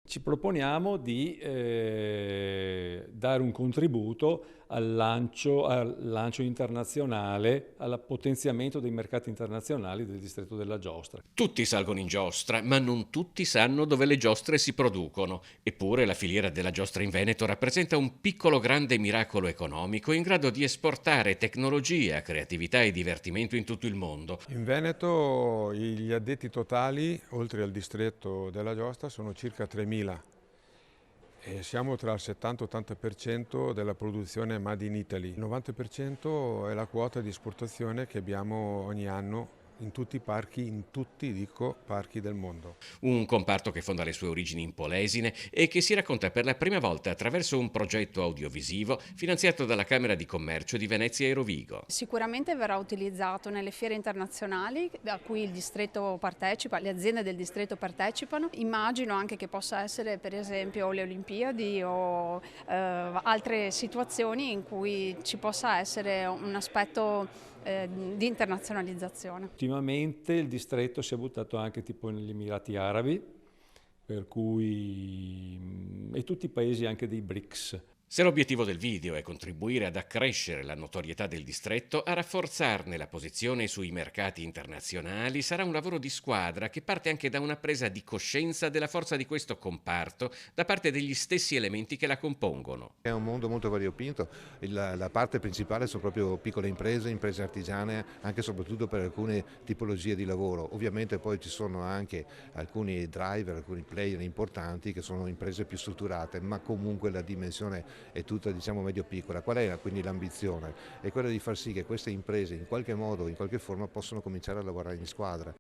Ci proponiamo di dare un contributo al lancio internazionale, al potenziamento dei mercati internazionali del distretto della giostra. Tutti salgono in giostra, ma non tutti sanno dove le giostre si producono. Eppure la filiera della giostra in Veneto rappresenta un piccolo grande miracolo economico in grado di esportare tecnologia, creatività e divertimento in tutto il mondo. In Veneto gli addetti totali, oltre al distretto della giostra, sono circa 3.000 e siamo tra il 70-80% della produzione Made in Italy. Il 90% è la quota di esportazione che abbiamo ogni anno in tutti i parchi, dico, parchi del mondo. Un comparto che fonda le sue origini in Polesine e che si racconta per la prima volta attraverso un progetto audiovisivo finanziato dalla Camera di Commercio di Venezia e Rovigo. Sicuramente verrà utilizzato nelle fiere internazionali a cui il distretto partecipa, le aziende del distretto partecipano. Immagino anche che possa essere per esempio le Olimpiadi o altre situazioni in cui ci possa essere un aspetto di internazionalizzazione. Ultimamente il distretto si è buttato anche tipo negli Emirati Arabi, per cui e tutti i paesi anche dei BRICS. Se l'obiettivo del video è contribuire ad accrescere la notorietà del distretto, a rafforzarne la posizione sui mercati internazionali, sarà un lavoro di squadra che parte anche da una presa di coscienza della forza di questo comparto da parte degli stessi elementi che la compongono. È un mondo molto variopinto, la parte principale sono proprio piccole imprese, imprese artigiane, anche e soprattutto per alcune tipologie di lavoro. Ovviamente poi ci sono anche alcuni driver, alcuni player importanti che sono imprese più strutturate, ma comunque la dimensione è tutta diciamo medio-piccola. Qual è quindi l'ambizione? È quella di far sì che queste imprese in qualche modo, in qualche forma possano cominciare a lavorare in squadra.